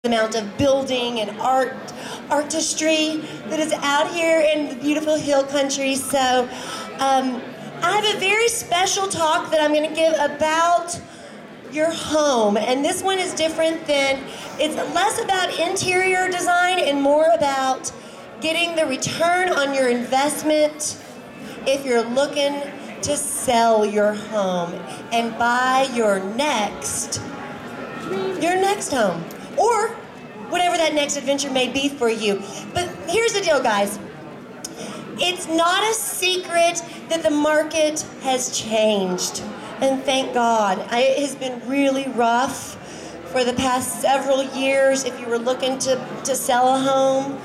amount of building and artistry that is out here in the beautiful hill country. So I have a very special talk that I'm going to give about your home, and this one is different than, it's less about interior design and more about getting the return on your investment if you're looking to sell your home and buy your next home, or whatever that next adventure may be for you. But here's the deal, guys. It's not a secret that the market has changed, and thank God. It has been really rough for the past several years if you were looking to sell a home.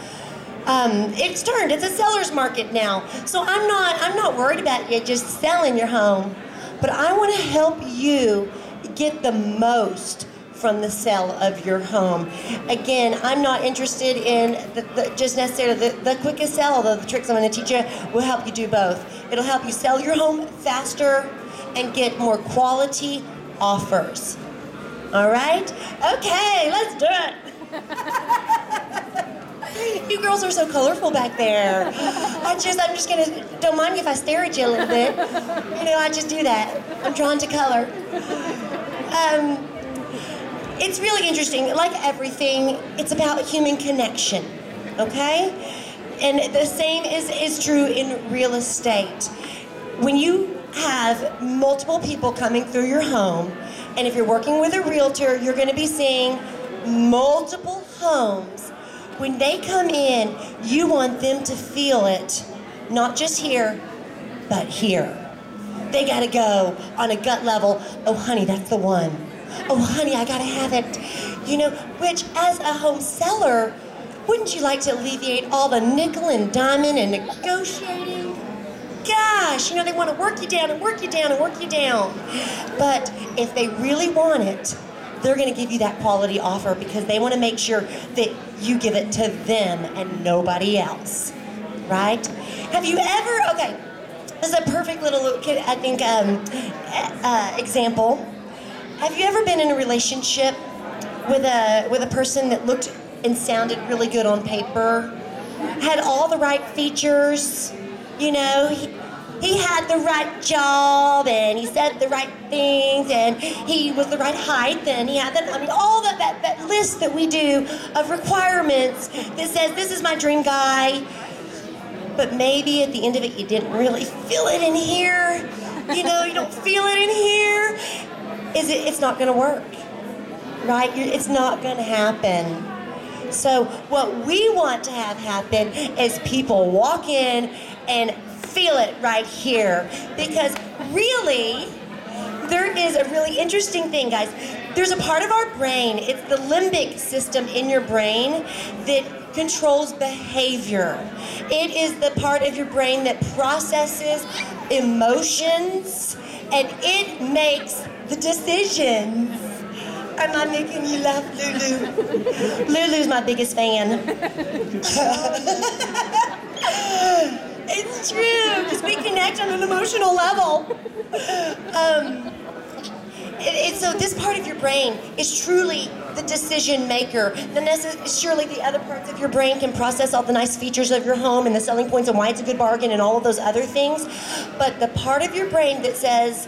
It's turned. It's a seller's market now. So I'm not worried about you just selling your home, but I want to help you get the most from the sale of your home. Again, I'm not interested in just necessarily the quickest sell, although the tricks I'm going to teach you will help you do both. It'll help you sell your home faster and get more quality offers. All right? Okay, let's do it. You girls are so colorful back there. I'm just gonna, don't mind me if I stare at you a little bit. I just do that. I'm drawn to color. It's really interesting. Like everything, it's about human connection, okay? And the same is true in real estate. When you have multiple people coming through your home, and if you're working with a realtor, you're gonna be seeing multiple homes. When they come in, you want them to feel it, not just here, but here. They gotta go on a gut level, oh honey, that's the one. Oh honey, I gotta have it. Which as a home seller, wouldn't you like to alleviate all the nickel and diamond and negotiating? Gosh, they wanna work you down and work you down and work you down. But if they really want it, they're going to give you that quality offer because they want to make sure that you give it to them and nobody else, right? Have you ever, okay, this is a perfect little, I think, example. Have you ever been in a relationship with a person that looked and sounded really good on paper, had all the right features, he had the right job, and he said the right things, and he was the right height, and he had all that list that we do of requirements that says, this is my dream guy. But maybe at the end of it, you didn't really feel it in here. You don't feel it in here. It's not gonna work, right? It's not gonna happen. So what we want to have happen is people walk in and feel it right here, because really, there is a really interesting thing, guys. There's a part of our brain, it's the limbic system in your brain that controls behavior. It is the part of your brain that processes emotions, and it makes the decisions. Am I making you laugh, Lulu? Lulu's my biggest fan. It's true, because we connect on an emotional level. So this part of your brain is truly the decision maker. Surely the other parts of your brain can process all the nice features of your home and the selling points and why it's a good bargain and all of those other things. But the part of your brain that says,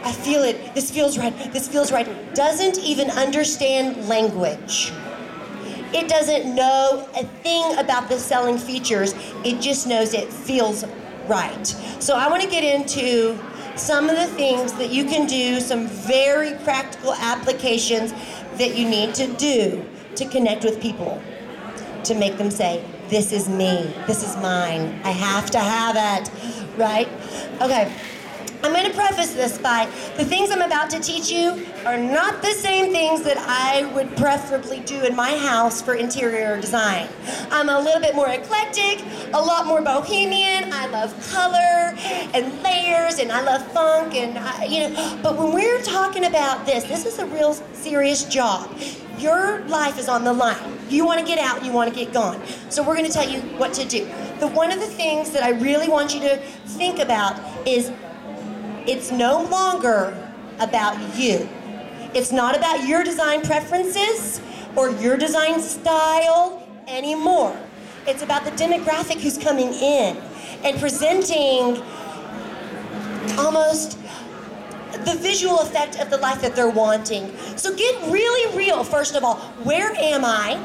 I feel it, this feels right, doesn't even understand language. It doesn't know a thing about the selling features. It just knows it feels right. So I want to get into some of the things that you can do, some very practical applications that you need to do to connect with people, to make them say, this is me, this is mine, I have to have it, right? Okay. I'm going to preface this by the things I'm about to teach you are not the same things that I would preferably do in my house for interior design. I'm a little bit more eclectic, a lot more bohemian. I love color and layers, and I love funk, and but when we're talking about this is a real serious job. Your life is on the line. You want to get out, you want to get gone. So we're going to tell you what to do. One of the things that I really want you to think about is it's no longer about you. It's not about your design preferences. or your design style anymore. It's about the demographic who's coming in and presenting almost the visual effect of the life that they're wanting. So get really real, first of all. Where am I?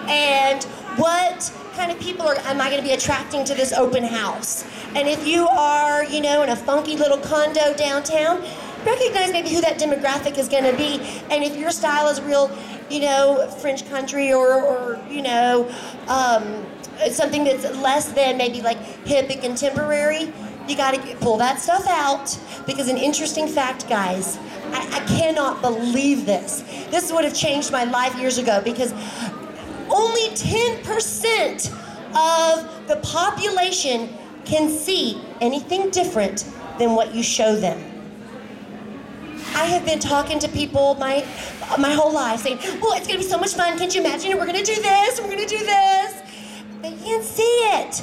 And what kind of people am I going to be attracting to this open house? And if you are, in a funky little condo downtown, recognize maybe who that demographic is going to be. And if your style is real, French country or something that's less than maybe like hip and contemporary, you got to pull that stuff out, because an interesting fact, guys, I cannot believe this. This would have changed my life years ago, because only 10% of the population can see anything different than what you show them. I have been talking to people my whole life saying, well, it's going to be so much fun. Can't you imagine it? We're going to do this. We're going to do this. They can't see it.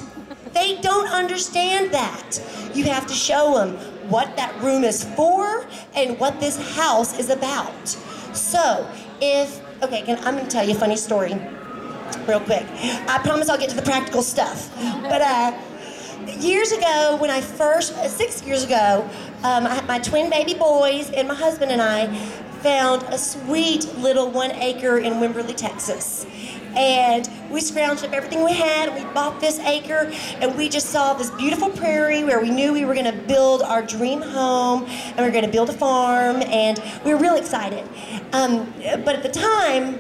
They don't understand that. You have to show them what that room is for and what this house is about. So I'm going to tell you a funny story real quick. I promise I'll get to the practical stuff. But years ago, 6 years ago, my twin baby boys and my husband and I found a sweet little 1 acre in Wimberley, Texas. And we scrounged up everything we had, and we bought this acre, and we just saw this beautiful prairie where we knew we were going to build our dream home, and we were going to build a farm, and we were real excited. But at the time,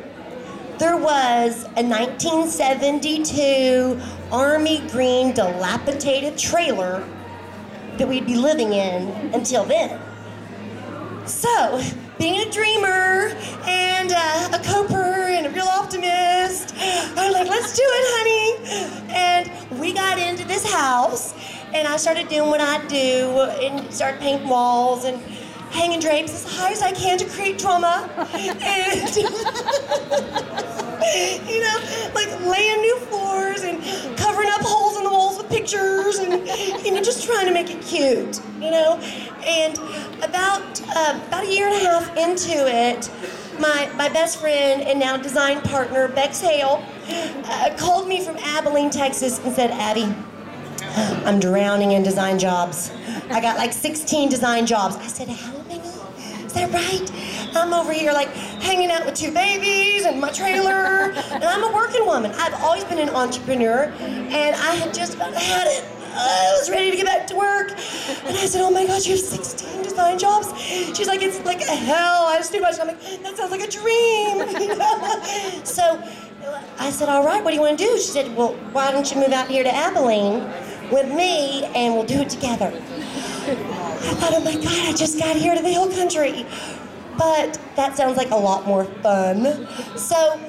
there was a 1972 army green dilapidated trailer that we'd be living in until then. So, being a dreamer and a coper and a real optimist, I'm like, let's do it, honey. And we got into this house, and I started doing what I do and started painting walls and hanging drapes as high as I can to create drama. And, like laying new floors and covering up holes in the walls with pictures and, just trying to make it cute, And about a year and a half into it, my best friend and now design partner, Bex Hale, called me from Abilene, Texas, and said, Abby, I'm drowning in design jobs. I got like 16 design jobs. I said, how many? Is that right? I'm over here like hanging out with 2 babies and my trailer, and I'm a working woman. I've always been an entrepreneur, and I had just about had it. I was ready to get back to work, and I said, oh my gosh, you have 16 design jobs? She's like, it's like hell, it's too much. I'm like, that sounds like a dream. So I said, all right, what do you want to do? She said, well, why don't you move out here to Abilene with me, and we'll do it together. I thought, oh my God, I just got here to the HillCountry. But that sounds like a lot more fun. So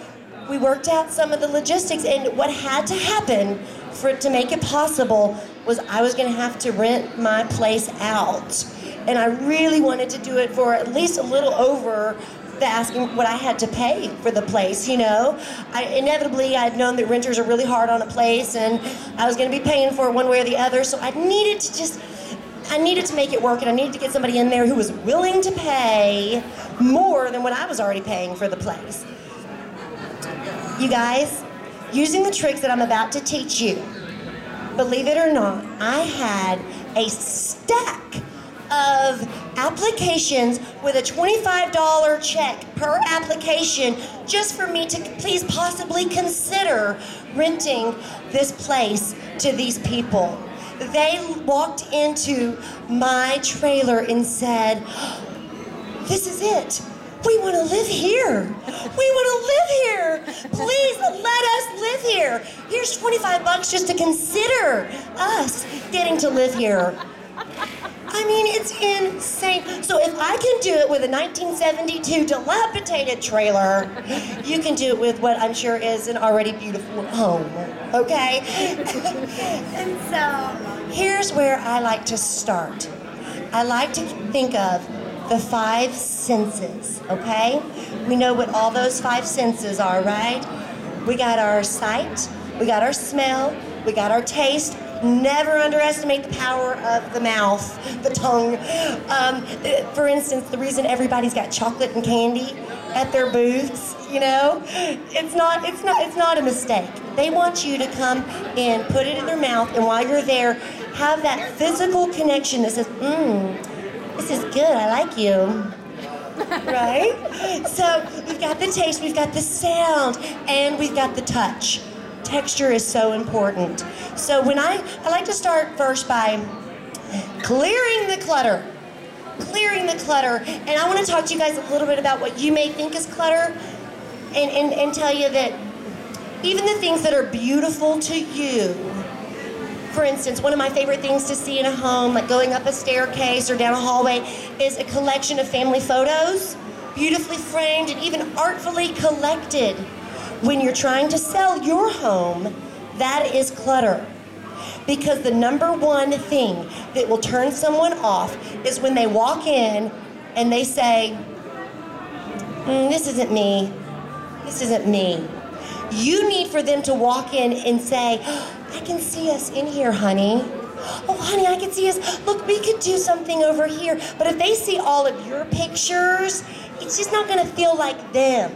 we worked out some of the logistics, and what had to happen for it to make it possible was I was going to have to rent my place out. And I really wanted to do it for at least a little over the asking what I had to pay for the place, Inevitably, I'd known that renters are really hard on a place, and I was going to be paying for it one way or the other, so I needed to make it work, and I needed to get somebody in there who was willing to pay more than what I was already paying for the place. You guys, using the tricks that I'm about to teach you, believe it or not, I had a stack of applications with a $25 check per application just for me to please possibly consider renting this place to these people. They walked into my trailer and said, this is it. We want to live here. We want to live here. Please let us live here. Here's $25 just to consider us getting to live here. I mean, it's insane. So if I can do it with a 1972 dilapidated trailer, you can do it with what I'm sure is an already beautiful home, okay? And so here's where I like to start. I like to think of the 5 senses, okay? We know what all those 5 senses are, right? We got our sight, we got our smell, we got our taste. Never underestimate the power of the mouth, the tongue. For instance, the reason everybody's got chocolate and candy at their booths you know? It's not a mistake. They want you to come in, put it in their mouth, and while you're there, have that physical connection that says, this is good, I like you. Right? So we've got the taste, we've got the sound, and we've got the touch. Texture is so important. So when I like to start first by clearing the clutter. Clearing the clutter. And I want to talk to you guys a little bit about what you may think is clutter and tell you that even the things that are beautiful to you, for instance, one of my favorite things to see in a home, like going up a staircase or down a hallway, is a collection of family photos, beautifully framed and even artfully collected. When you're trying to sell your home, that is clutter. Because the number one thing that will turn someone off is when they walk in and they say, this isn't me, this isn't me. You need for them to walk in and say, I can see us in here, honey. Oh, honey, I can see us. Look, we could do something over here. But if they see all of your pictures, it's just not going to feel like them.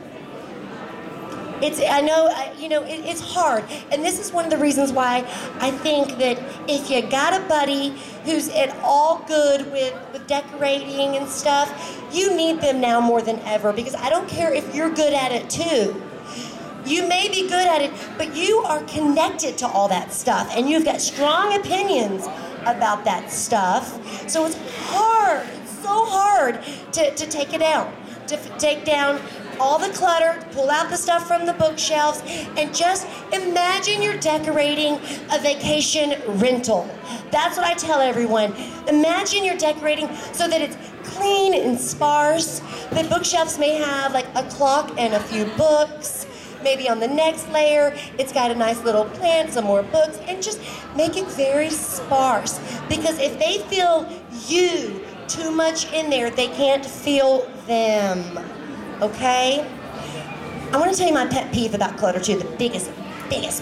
It's hard. And this is one of the reasons why I think that if you got a buddy who's at all good with decorating and stuff, you need them now more than ever, because I don't care if you're good at it too. You may be good at it, but you are connected to all that stuff, and you've got strong opinions about that stuff. So it's hard, it's so hard to take it down, to take down all the clutter, pull out the stuff from the bookshelves, and just imagine you're decorating a vacation rental. That's what I tell everyone. Imagine you're decorating so that it's clean and sparse. The bookshelves may have like a clock and a few books. Maybe on the next layer, it's got a nice little plant, some more books, and just make it very sparse. Because if they feel you too much in there, they can't feel them. Okay? I want to tell you my pet peeve about clutter too, the biggest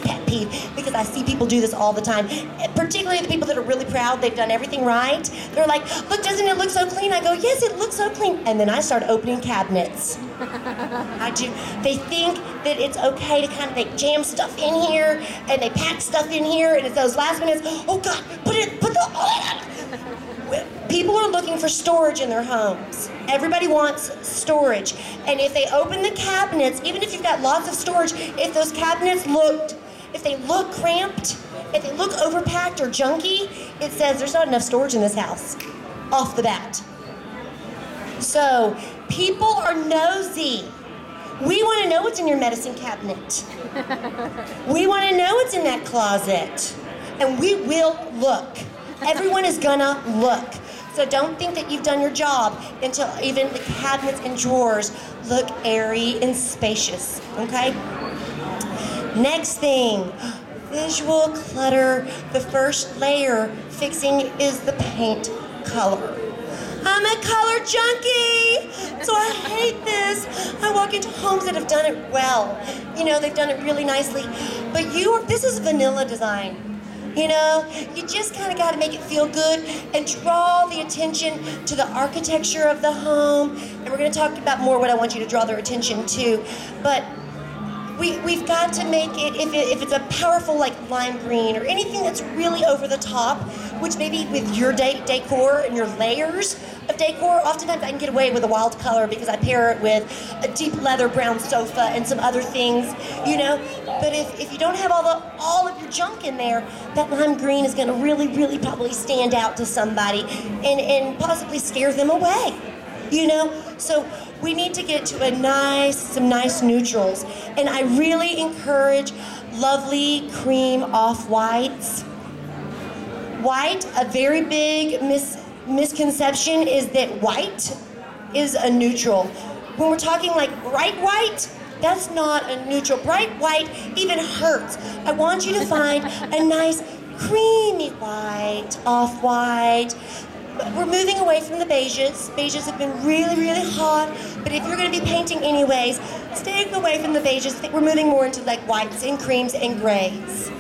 pet peeve, because I see people do this all the time, particularly the people that are really proud they've done everything right. They're like, look, doesn't it look so clean? I go, yes, it looks so clean. And then I start opening cabinets. I do. They think that it's okay to they jam stuff in here, and they pack stuff in here, and it's those last minutes, oh God, people are looking for storage in their homes. Everybody wants storage. And if they open the cabinets, even if you've got lots of storage, if those cabinets if they look cramped, if they look overpacked or junky, it says there's not enough storage in this house, off the bat. So, people are nosy. We want to know what's in your medicine cabinet. We want to know what's in that closet. And we will look. Everyone is gonna look. So don't think that you've done your job until even the cabinets and drawers look airy and spacious, okay? Next thing, visual clutter. The first layer fixing is the paint color. I'm a color junkie, so I hate this. I walk into homes that have done it well. You know, they've done it really nicely. But this is vanilla design. You know, you just kind of got to make it feel good and draw the attention to the architecture of the home. And we're going to talk about more what I want you to draw their attention to. But we've got to make it, if it's a powerful like lime green or anything that's really over the top, which maybe with your decor and your layers of decor, oftentimes I can get away with a wild color because I pair it with a deep leather brown sofa and some other things, you know. But if you don't have all of your junk in there, that lime green is going to really, really probably stand out to somebody and possibly scare them away, you know. So we need to get to some nice neutrals. And I really encourage lovely cream off-whites. White, a very big misconception is that white is a neutral. When we're talking like bright white, that's not a neutral. Bright white even hurts. I want you to find a nice creamy white, off-white. We're moving away from the beiges. Beiges have been really, really hot, but if you're going to be painting anyways, stay away from the beiges. We're moving more into like whites and creams and grays.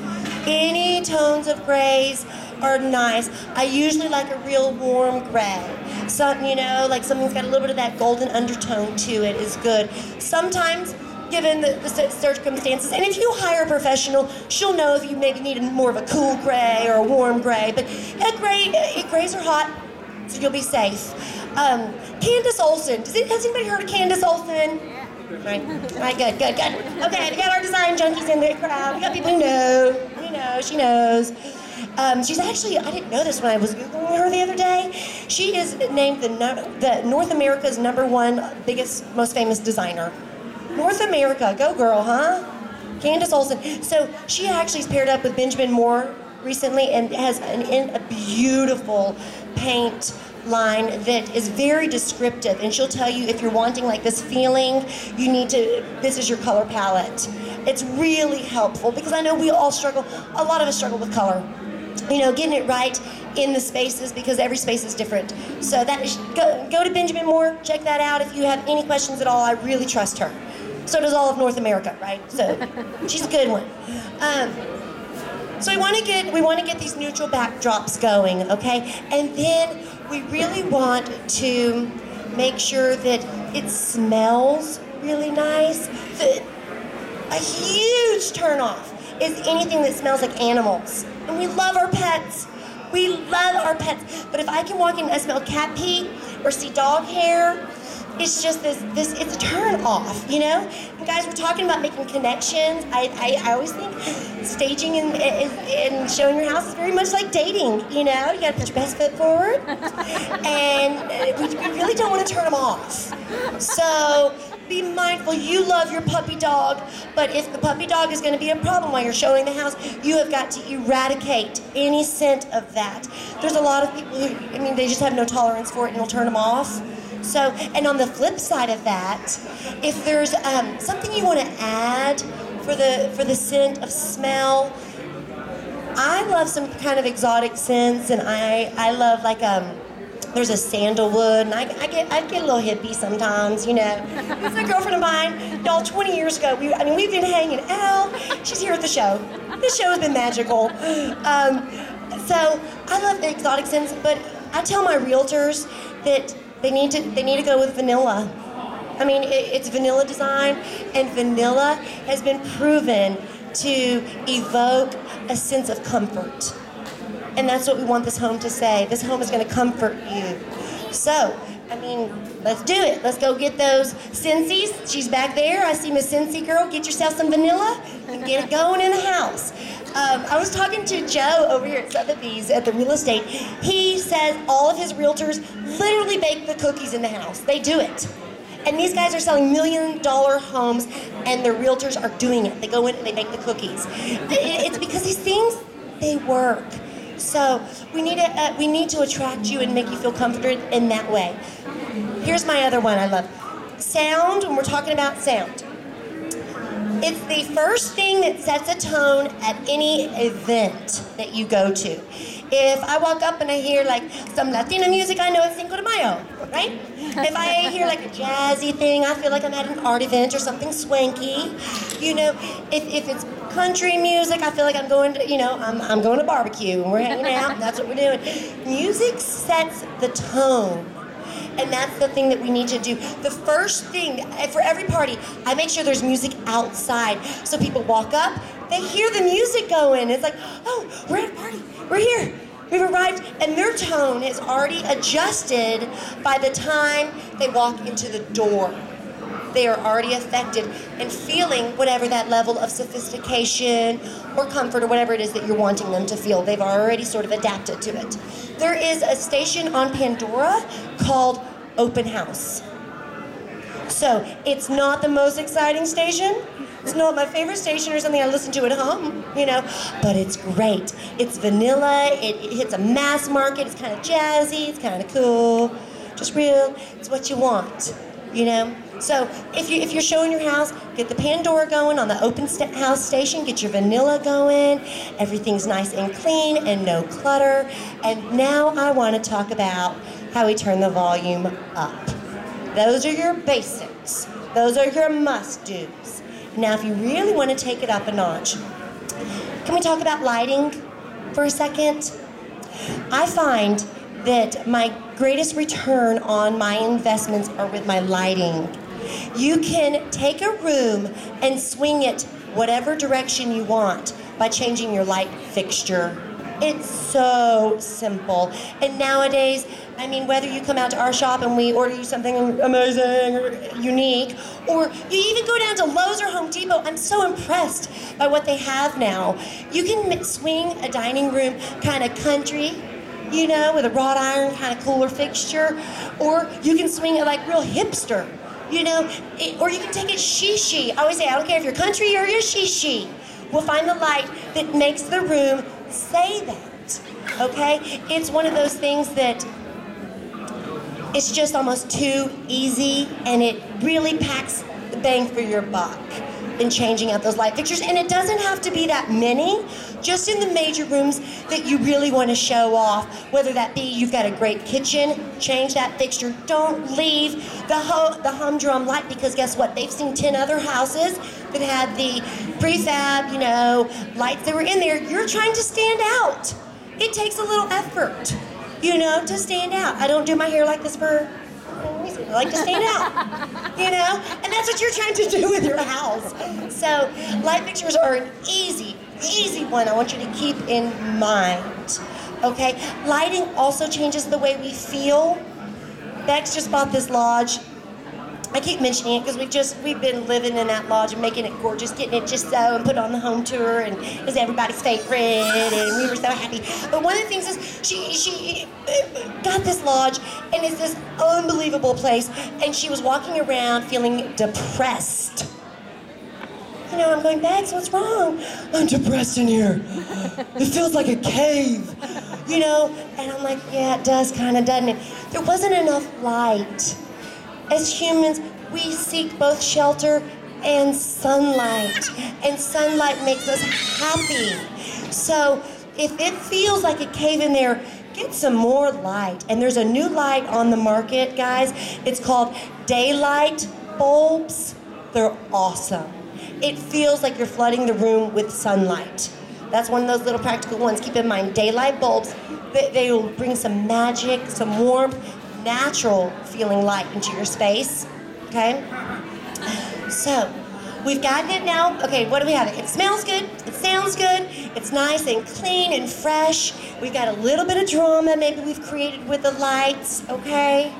Any tones of grays are nice. I usually like a real warm gray. Something, you know, like something's got a little bit of that golden undertone to it is good. Sometimes given the circumstances. And if you hire a professional, she'll know if you maybe need more of a cool gray or a warm gray. But grays are hot, so you'll be safe. Candace Olson. Has anybody heard of Candace Olson? Right, good. Okay, we got our design junkies in the crowd. We got people who know. She knows. She's actually, I didn't know this when I was Googling her the other day. She is named the North America's #1 biggest, most famous designer. North America, go girl, huh? Candace Olson. So she actually is paired up with Benjamin Moore recently and has a beautiful paint line that is very descriptive, and she'll tell you if you're wanting like this feeling, this is your color palette. It's really helpful because I know we all struggle, a lot of us struggle with color. Getting it right in the spaces because every space is different. So go to Benjamin Moore, check that out. If you have any questions at all, I really trust her. So does all of North America, right? So she's a good one. So we want to get these neutral backdrops going, okay? And then we really want to make sure that it smells really nice. A huge turnoff is anything that smells like animals. And we love our pets. We love our pets. But if I can walk in and I smell cat pee or see dog hair, it's just it's a turn off, And guys, we're talking about making connections. I always think staging and showing your house is very much like dating, You gotta put your best foot forward. And we really don't want to turn them off. So be mindful, you love your puppy dog, but if the puppy dog is going to be a problem while you're showing the house, you have got to eradicate any scent of that. There's a lot of people who, they just have no tolerance for it and it'll turn them off. So, and on the flip side of that, if there's something you want to add for the scent of smell, I love some kind of exotic scents, and I love like there's a sandalwood, and I get a little hippie sometimes, It's a girlfriend of mine, y'all, 20 years ago, we've been hanging out. She's here at the show. This show has been magical. So I love the exotic scents, but I tell my realtors that they need to go with vanilla. It's vanilla design, and vanilla has been proven to evoke a sense of comfort. And that's what we want this home to say. This home is going to comfort you. So, let's do it. Let's go get those Scentsies. She's back there. I see Miss Scentsy girl. Get yourself some vanilla and get it going in the house. I was talking to Joe over here at Sotheby's at the real estate. He says all of his realtors literally bake the cookies in the house. They do it. And these guys are selling $1 million homes, and their realtors are doing it. They go in and they bake the cookies. It's because these things, they work. So we need to attract you and make you feel comforted in that way. Here's my other one I love. Sound, when we're talking about sound. It's the first thing that sets a tone at any event that you go to. If I walk up and I hear like some Latina music, I know it's Cinco de Mayo, right? If I hear like a jazzy thing, I feel like I'm at an art event or something swanky. If it's country music, I feel like I'm going to, I'm going to barbecue and we're hanging out and that's what we're doing. Music sets the tone. And that's the thing that we need to do. The first thing, for every party, I make sure there's music outside. So people walk up, they hear the music going. It's like, oh, we're at a party. We're here. We've arrived. And their tone is already adjusted by the time they walk into the door. They are already affected and feeling whatever that level of sophistication or comfort or whatever it is that you're wanting them to feel. They've already sort of adapted to it. There is a station on Pandora called Open House. So it's not the most exciting station. It's not my favorite station or something I listen to at home, but it's great. It's vanilla, it hits a mass market, it's kind of jazzy, it's kind of cool, just real, it's what you want, So if you're showing your house, get the Pandora going on the Open House station, get your vanilla going, everything's nice and clean and no clutter. And now I want to talk about how we turn the volume up. Those are your basics. Those are your must-dos. Now if you really want to take it up a notch, can we talk about lighting for a second? I find that my greatest return on my investments are with my lighting. You can take a room and swing it whatever direction you want by changing your light fixture. It's so simple. And nowadays, I mean, whether you come out to our shop and we order you something amazing or unique, or you even go down to Lowe's or Home Depot, I'm so impressed by what they have now. You can swing a dining room kind of country, you know, with a wrought iron kind of cooler fixture, or you can swing it like real hipster, you know, or you can take it shishi. I always say, I don't care if you're country or you're shishi. We'll find the light that makes the room say that, okay? It's one of those things that it's just almost too easy, and it really packs the bang for your buck in changing out those light fixtures. And it doesn't have to be that many, just in the major rooms that you really want to show off, whether that be you've got a great kitchen, change that fixture. Don't leave the humdrum light, because guess what? They've seen 10 other houses that had the prefab, you know, lights that were in there. You're trying to stand out. It takes a little effort, you know, to stand out. I don't do my hair like this for no reason. I like to stand out, you know? And that's what you're trying to do with your house. So light fixtures are an easy one I want you to keep in mind, okay? Lighting also changes the way we feel. Bex just bought this lodge. I keep mentioning it because we've been living in that lodge and making it gorgeous, getting it just so, and put it on the home tour, and it was everybody's favorite, and we were so happy. But one of the things is she got this lodge, and it's this unbelievable place, and she was walking around feeling depressed. You know, I'm going, Bex, what's wrong? I'm depressed in here. It feels like a cave, you know? And I'm like, yeah, it does kind of, doesn't it? There wasn't enough light. As humans, we seek both shelter and sunlight makes us happy. So if it feels like a cave in there, get some more light. And there's a new light on the market, guys. It's called daylight bulbs. They're awesome. It feels like you're flooding the room with sunlight. That's one of those little practical ones. Keep in mind, daylight bulbs, they will bring some magic, some warmth, natural feeling light into your space, okay? So, we've gotten it now. Okay, what do we have? It smells good, it sounds good, it's nice and clean and fresh. We've got a little bit of drama maybe we've created with the lights, okay?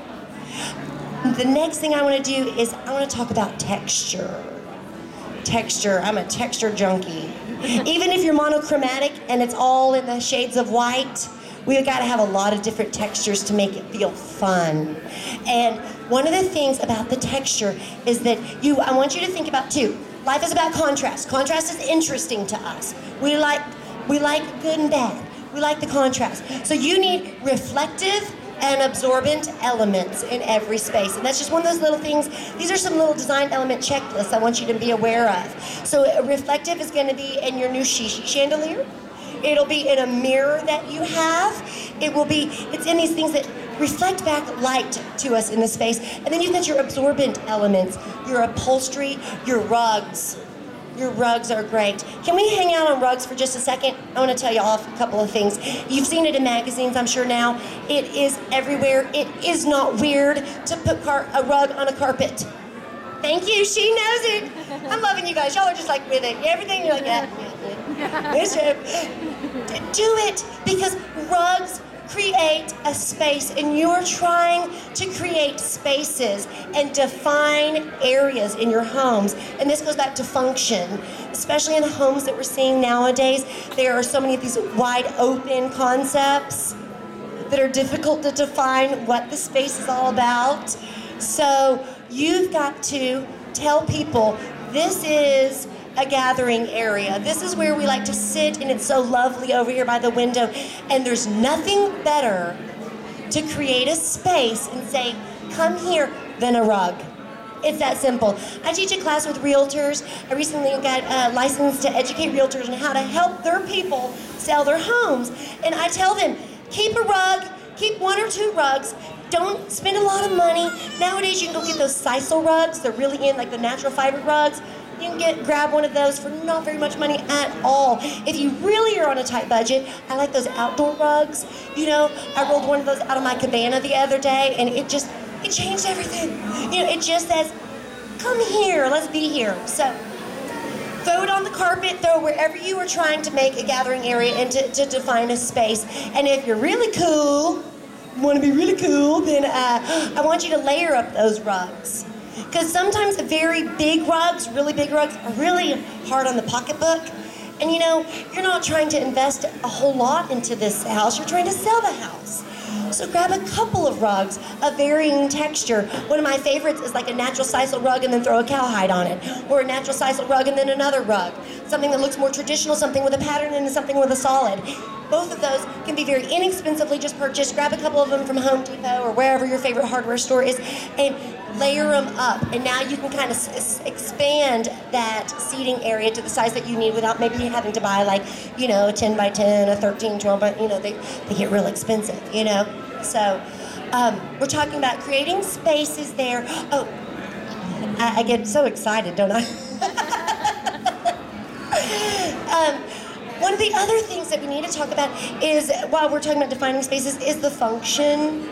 The next thing I want to do is I want to talk about texture. Texture, I'm a texture junkie. Even if you're monochromatic and it's all in the shades of white, we've got to have a lot of different textures to make it feel fun. And one of the things about the texture is that I want you to think about too. Life is about contrast. Contrast is interesting to us. We like good and bad. We like the contrast. So you need reflective and absorbent elements in every space. And that's just one of those little things. These are some little design element checklists I want you to be aware of. So reflective is going to be in your new shishi chandelier. It'll be in a mirror that you have. It's in these things that reflect back light to us in the space. And then you've got your absorbent elements, your upholstery, your rugs. Your rugs are great. Can we hang out on rugs for just a second? I want to tell you off a couple of things. You've seen it in magazines, I'm sure now. It is everywhere. It is not weird to put a rug on a carpet. Thank you, she knows it. I'm loving you guys. Y'all are just like with it. Everything you're like, yeah. Do it, because rugs create a space, and you're trying to create spaces and define areas in your homes. And this goes back to function, especially in the homes that we're seeing nowadays. There are so many of these wide open concepts that are difficult to define what the space is all about. So you've got to tell people, this is a gathering area. This is where we like to sit, and it's so lovely over here by the window. And there's nothing better to create a space and say, come here, than a rug. It's that simple. I teach a class with realtors. I recently got licensed to educate realtors on how to help their people sell their homes. And I tell them, keep a rug, keep 1 or 2 rugs. Don't spend a lot of money. Nowadays, you can go get those sisal rugs. They're really in, like the natural fiber rugs. You can grab one of those for not very much money at all. If you really are on a tight budget, I like those outdoor rugs. You know, I rolled one of those out of my cabana the other day, and it changed everything. You know, it just says, come here, let's be here. So throw it on the carpet, throw it wherever you are trying to make a gathering area and to define a space. And if you're really cool, want to be really cool, then I want you to layer up those rugs. Because sometimes the very big rugs, really big rugs, are really hard on the pocketbook. And you know, you're not trying to invest a whole lot into this house, you're trying to sell the house. So grab a couple of rugs of varying texture. One of my favorites is like a natural sisal rug and then throw a cowhide on it. Or a natural sisal rug and then another rug. Something that looks more traditional, something with a pattern and something with a solid. Both of those can be very inexpensively just purchased. Grab a couple of them from Home Depot or wherever your favorite hardware store is and layer them up. And now you can kind of expand that seating area to the size that you need without maybe having to buy like, you know, a 10 by 10, a 13, 12 by, you know, they get real expensive, you know. So we're talking about creating spaces there. Oh, I get so excited, don't I? One of the other things that we need to talk about is, while we're talking about defining spaces, is the function.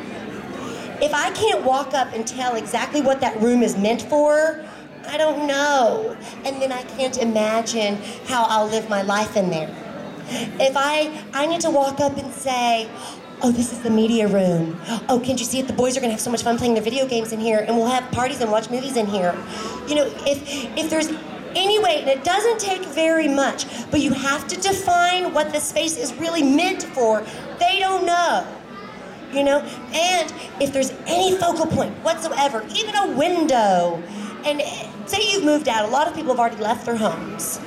If I can't walk up and tell exactly what that room is meant for, I don't know. And then I can't imagine how I'll live my life in there. If I need to walk up and say, oh, this is the media room. Oh, can't you see it? The boys are gonna have so much fun playing their video games in here, and we'll have parties and watch movies in here. You know, if there's any way, and it doesn't take very much, but you have to define what the space is really meant for. They don't know, you know? And if there's any focal point whatsoever, even a window, and say you've moved out, a lot of people have already left their homes.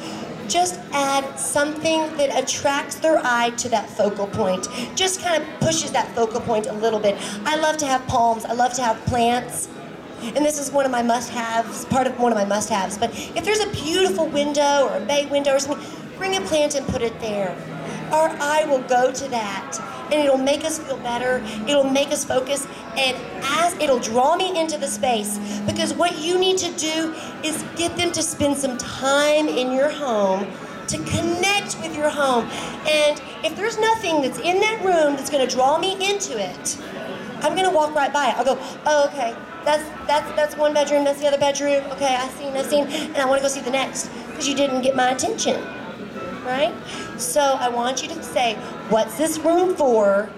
Just add something that attracts their eye to that focal point. Just kind of pushes that focal point a little bit. I love to have palms. I love to have plants. And this is one of my must-haves, part of one of my must-haves. But if there's a beautiful window or a bay window or something, bring a plant and put it there. Our eye will go to that, and it'll make us feel better. It'll make us focus, and as it'll draw me into the space. Because what you need to do is get them to spend some time in your home, to connect with your home. And if there's nothing that's in that room that's going to draw me into it, I'm going to walk right by it. I'll go, oh, okay. That's one bedroom, that's the other bedroom. Okay, I've seen, and I want to go see the next because you didn't get my attention, right? So I want you to say, what's this room for?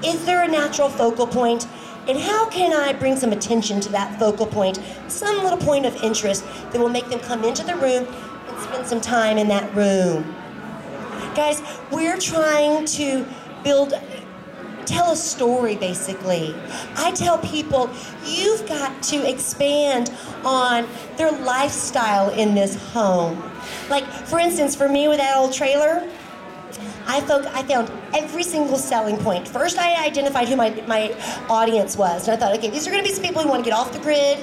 Is there a natural focal point? And how can I bring some attention to that focal point? Some little point of interest that will make them come into the room and spend some time in that room. Guys, we're trying to tell a story, basically. I tell people, you've got to expand on their lifestyle in this home. Like, for instance, for me with that old trailer, I found every single selling point. First, I identified who my audience was. And I thought, okay, these are going to be some people who want to get off the grid,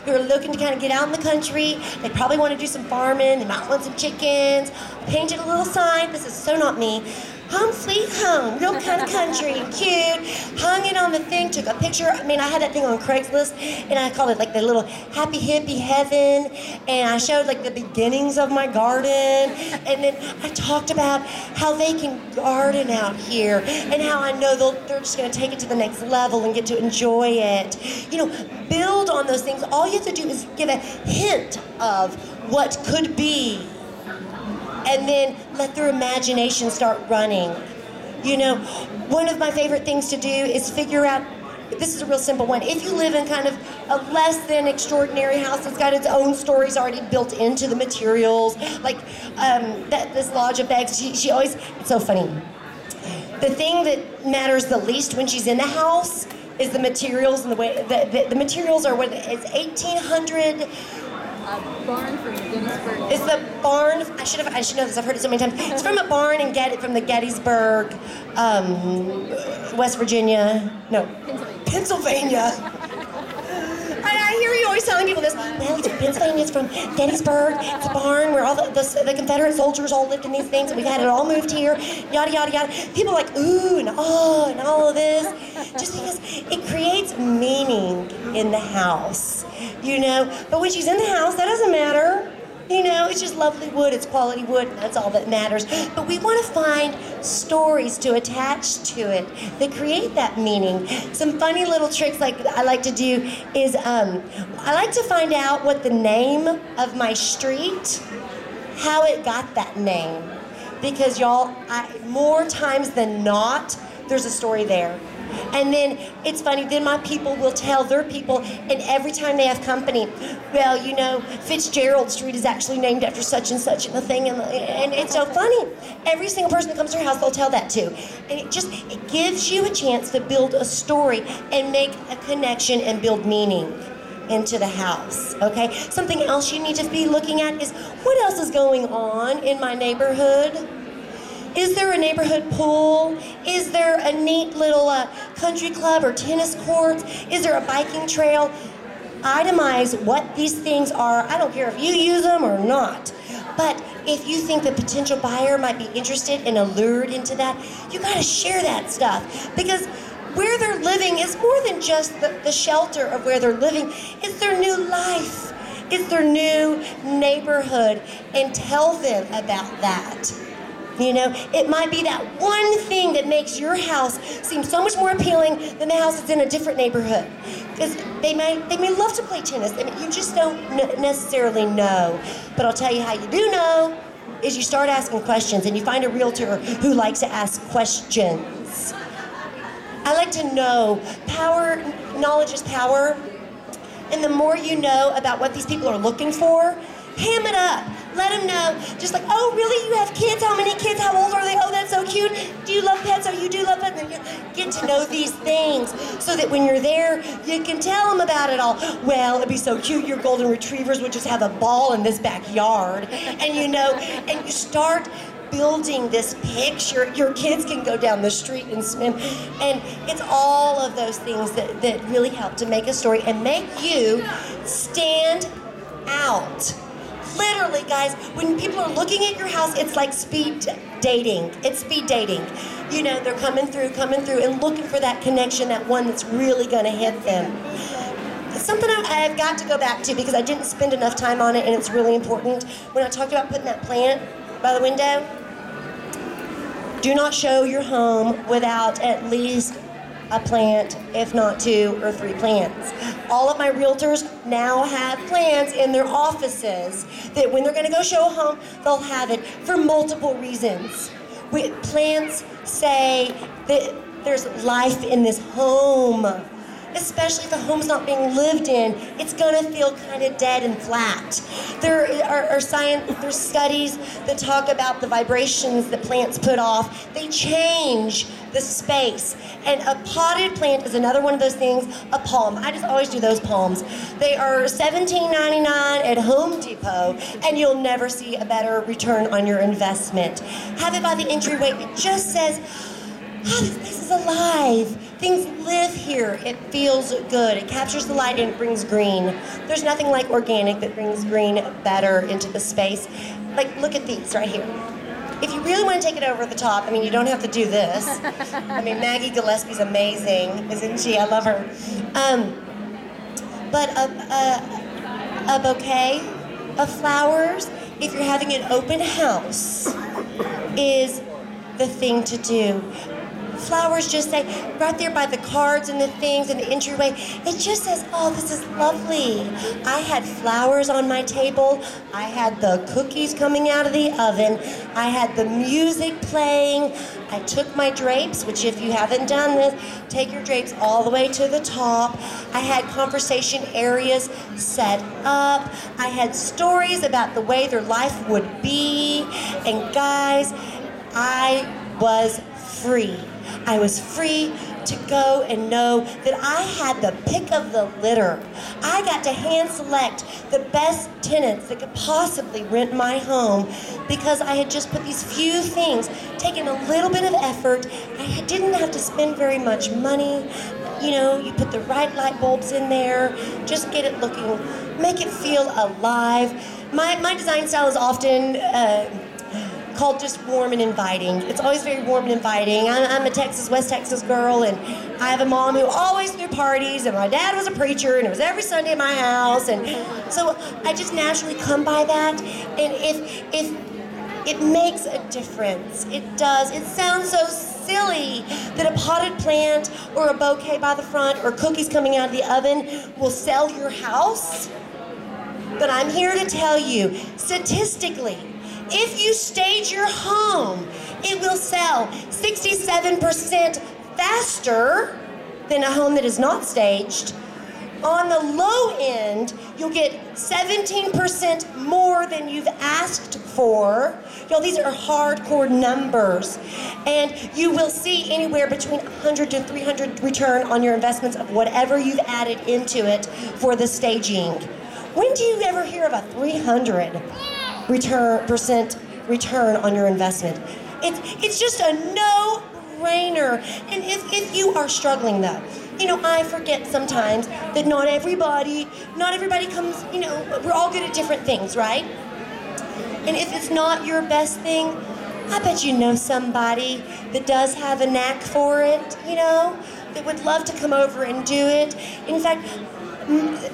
who are looking to kind of get out in the country. They probably want to do some farming. They might want some chickens. Painted a little sign. This is so not me. Home sweet home, real kind of country and cute. Hung it on the thing, took a picture. I mean, I had that thing on Craigslist, and I called it like the little happy hippie heaven. And I showed like the beginnings of my garden. And then I talked about how they can garden out here and how I know they're just going to take it to the next level and get to enjoy it. You know, build on those things. All you have to do is give a hint of what could be, and then let their imagination start running. You know, one of my favorite things to do is figure out, this is a real simple one, if you live in kind of a less than extraordinary house that's got its own stories already built into the materials, like this lodge of bags, she always, it's so funny. The thing that matters the least when she's in the house is the materials, and the way, the materials are what, it's 1800, barn from Gettysburg. It's the barn. I should know this. I've heard it so many times. It's from a barn from the Gettysburg, West Virginia. No, Pennsylvania. I hear you always telling people this. Well, it's from Pennsylvania. It's from Gettysburg. It's a barn where all the Confederate soldiers all lived in these things, and we've had it all moved here. Yada yada yada. People are like ooh and oh and all of this, just because it creates meaning in the house. You know, but when she's in the house, that doesn't matter. You know, it's just lovely wood, it's quality wood, and that's all that matters. But we want to find stories to attach to it that create that meaning. Some funny little tricks like I like to do is I like to find out what the name of my street, how it got that name. Because y'all, more times than not, there's a story there. And then it's funny, then my people will tell their people, and every time they have company, well, you know, Fitzgerald Street is actually named after such and such and the thing, and it's so funny. Every single person that comes to your house, they'll tell that too. And it gives you a chance to build a story and make a connection and build meaning into the house, okay? Something else you need to be looking at is, what else is going on in my neighborhood? Is there a neighborhood pool? Is there a neat little country club or tennis courts? Is there a biking trail? Itemize what these things are. I don't care if you use them or not. But if you think the potential buyer might be interested and allured into that, you gotta share that stuff. Because where they're living is more than just the shelter of where they're living. It's their new life. It's their new neighborhood. And tell them about that. You know, it might be that one thing that makes your house seem so much more appealing than the house that's in a different neighborhood. Because they may love to play tennis. I mean, you just don't necessarily know. But I'll tell you how you do know is you start asking questions and you find a realtor who likes to ask questions. I like to know. Knowledge is power. And the more you know about what these people are looking for, ham it up. Let them know. Just like, oh, really? You have kids? How many kids? How old are they? Oh, that's so cute. Do you love pets? Oh, you do love pets? And you get to know these things so that when you're there, you can tell them about it all. Well, it'd be so cute. Your golden retrievers would just have a ball in this backyard. And you know, and you start building this picture. Your kids can go down the street and swim. And it's all of those things that really help to make a story and make you stand out. Literally, guys, when people are looking at your house, it's like speed dating. It's speed dating. You know, they're coming through and looking for that connection, that one that's really going to hit them. It's something I've got to go back to because I didn't spend enough time on it, and it's really important. When I talked about putting that plant by the window, do not show your home without at least a plant, if not 2 or 3 plants. All of my realtors now have plants in their offices that when they're gonna go show a home, they'll have it for multiple reasons. Plants say that there's life in this home, especially if the home's not being lived in. It's gonna feel kind of dead and flat. There's studies that talk about the vibrations that plants put off. They change the space. And a potted plant is another one of those things. A palm. I just always do those palms. They are $17.99 at Home Depot, and you'll never see a better return on your investment. Have it by the entryway. It just says, oh, this place is alive. Things live here. It feels good. It captures the light and it brings green. There's nothing like organic that brings green better into the space. Like, look at these right here. If you really want to take it over the top, I mean, you don't have to do this. I mean, Maggie Gillespie's amazing, isn't she? I love her. But a bouquet of flowers, if you're having an open house, is the thing to do. Flowers just say, right there by the cards and the things and the entryway, it just says, oh, this is lovely. I had flowers on my table. I had the cookies coming out of the oven. I had the music playing. I took my drapes, which if you haven't done this, take your drapes all the way to the top. I had conversation areas set up. I had stories about the way their life would be. And guys, I was free. I was free to go and know that I had the pick of the litter. I got to hand select the best tenants that could possibly rent my home because I had just put these few things, taken a little bit of effort. I didn't have to spend very much money. You know, you put the right light bulbs in there, just get it looking, make it feel alive. My design style is often called just warm and inviting. It's always very warm and inviting. I'm a West Texas girl, and I have a mom who always threw parties, and my dad was a preacher, and it was every Sunday at my house, and so I just naturally come by that. And if it makes a difference, it does. It sounds so silly that a potted plant or a bouquet by the front or cookies coming out of the oven will sell your house. But I'm here to tell you, statistically, if you stage your home, it will sell 67% faster than a home that is not staged. On the low end, you'll get 17% more than you've asked for. Y'all, these are hardcore numbers. And you will see anywhere between 100 to 300 return on your investments of whatever you've added into it for the staging. When do you ever hear of a 300% return on your investment? It's just a no-brainer. And if you are struggling though, I forget sometimes that not everybody comes, we're all good at different things, right? And if it's not your best thing, I bet you know somebody that does have a knack for it, that would love to come over and do it. In fact,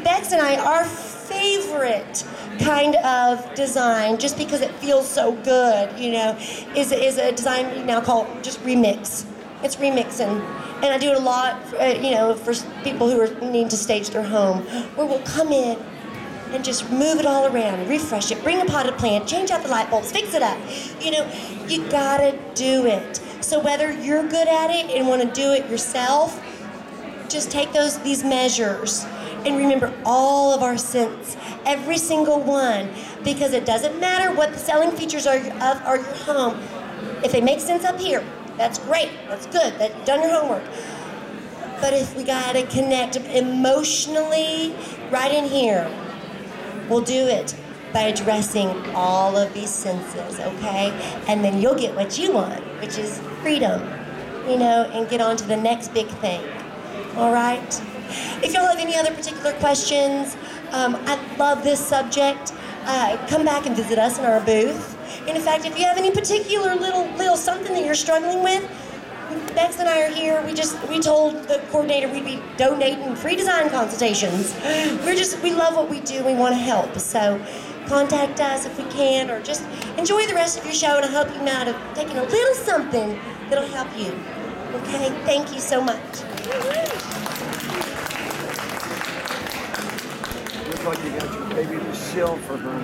Bex and I, our favorite kind of design, just because it feels so good, is a design we now call just remix. It's remixing. And I do it a lot, for people who need to stage their home, where we'll come in and just move it all around, refresh it, bring a potted plant, change out the light bulbs, fix it up. You gotta do it. So whether you're good at it and want to do it yourself, just take these measures and remember all of our scents, every single one, because it doesn't matter what the selling features are of your home. If they make sense up here, that's great, that's good, that you've done your homework. But if we gotta connect emotionally right in here, we'll do it by addressing all of these senses, okay? And then you'll get what you want, which is freedom, and get on to the next big thing, all right? If y'all have any other particular questions, I love this subject, come back and visit us in our booth. And in fact, if you have any particular little something that you're struggling with, Bex and I are here. We told the coordinator we'd be donating free design consultations. We love what we do. We want to help. So contact us if we can, or just enjoy the rest of your show, and I hope you might have taken a little something that'll help you. Okay? Thank you so much. Looks like you got your baby to shill for her.